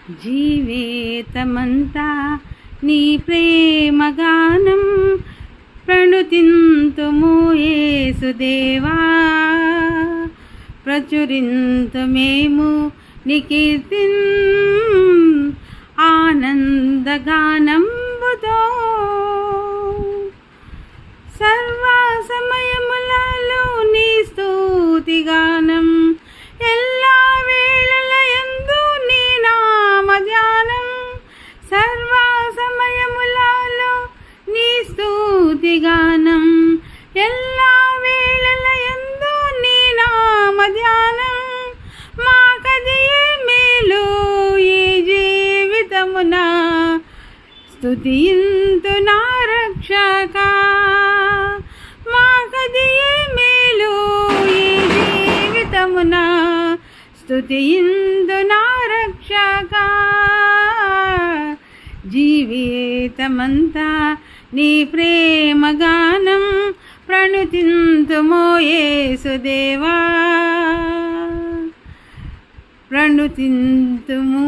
జీవితమంతా నీ ప్రేమగానం ప్రణుతింతుము యేసుదేవా. ప్రచురింతుమేము నీ కీర్తిన్ ఆనందగానంబుతో. సర్వ సమయములలో నీ స్తుతిగానం, ఎల్లా వేళల యందు నీ నామధ్యానం. సర్వ సమయములలో నీ స్తుతిగానం, ఎల్లా వేళల యందు నీ నామధ్యానం. మాకదియే మేలు ఈ జీవితమున, స్తుతింతు నా రక్షకా. మాకదియే మేలు ఈ జీవితమున, స్తుతింతు నా రక్షకా. జీవితమంతా నీ ప్రేమగానం ప్రణుతింతుము యేసుదేవా. ప్రణుతింతుము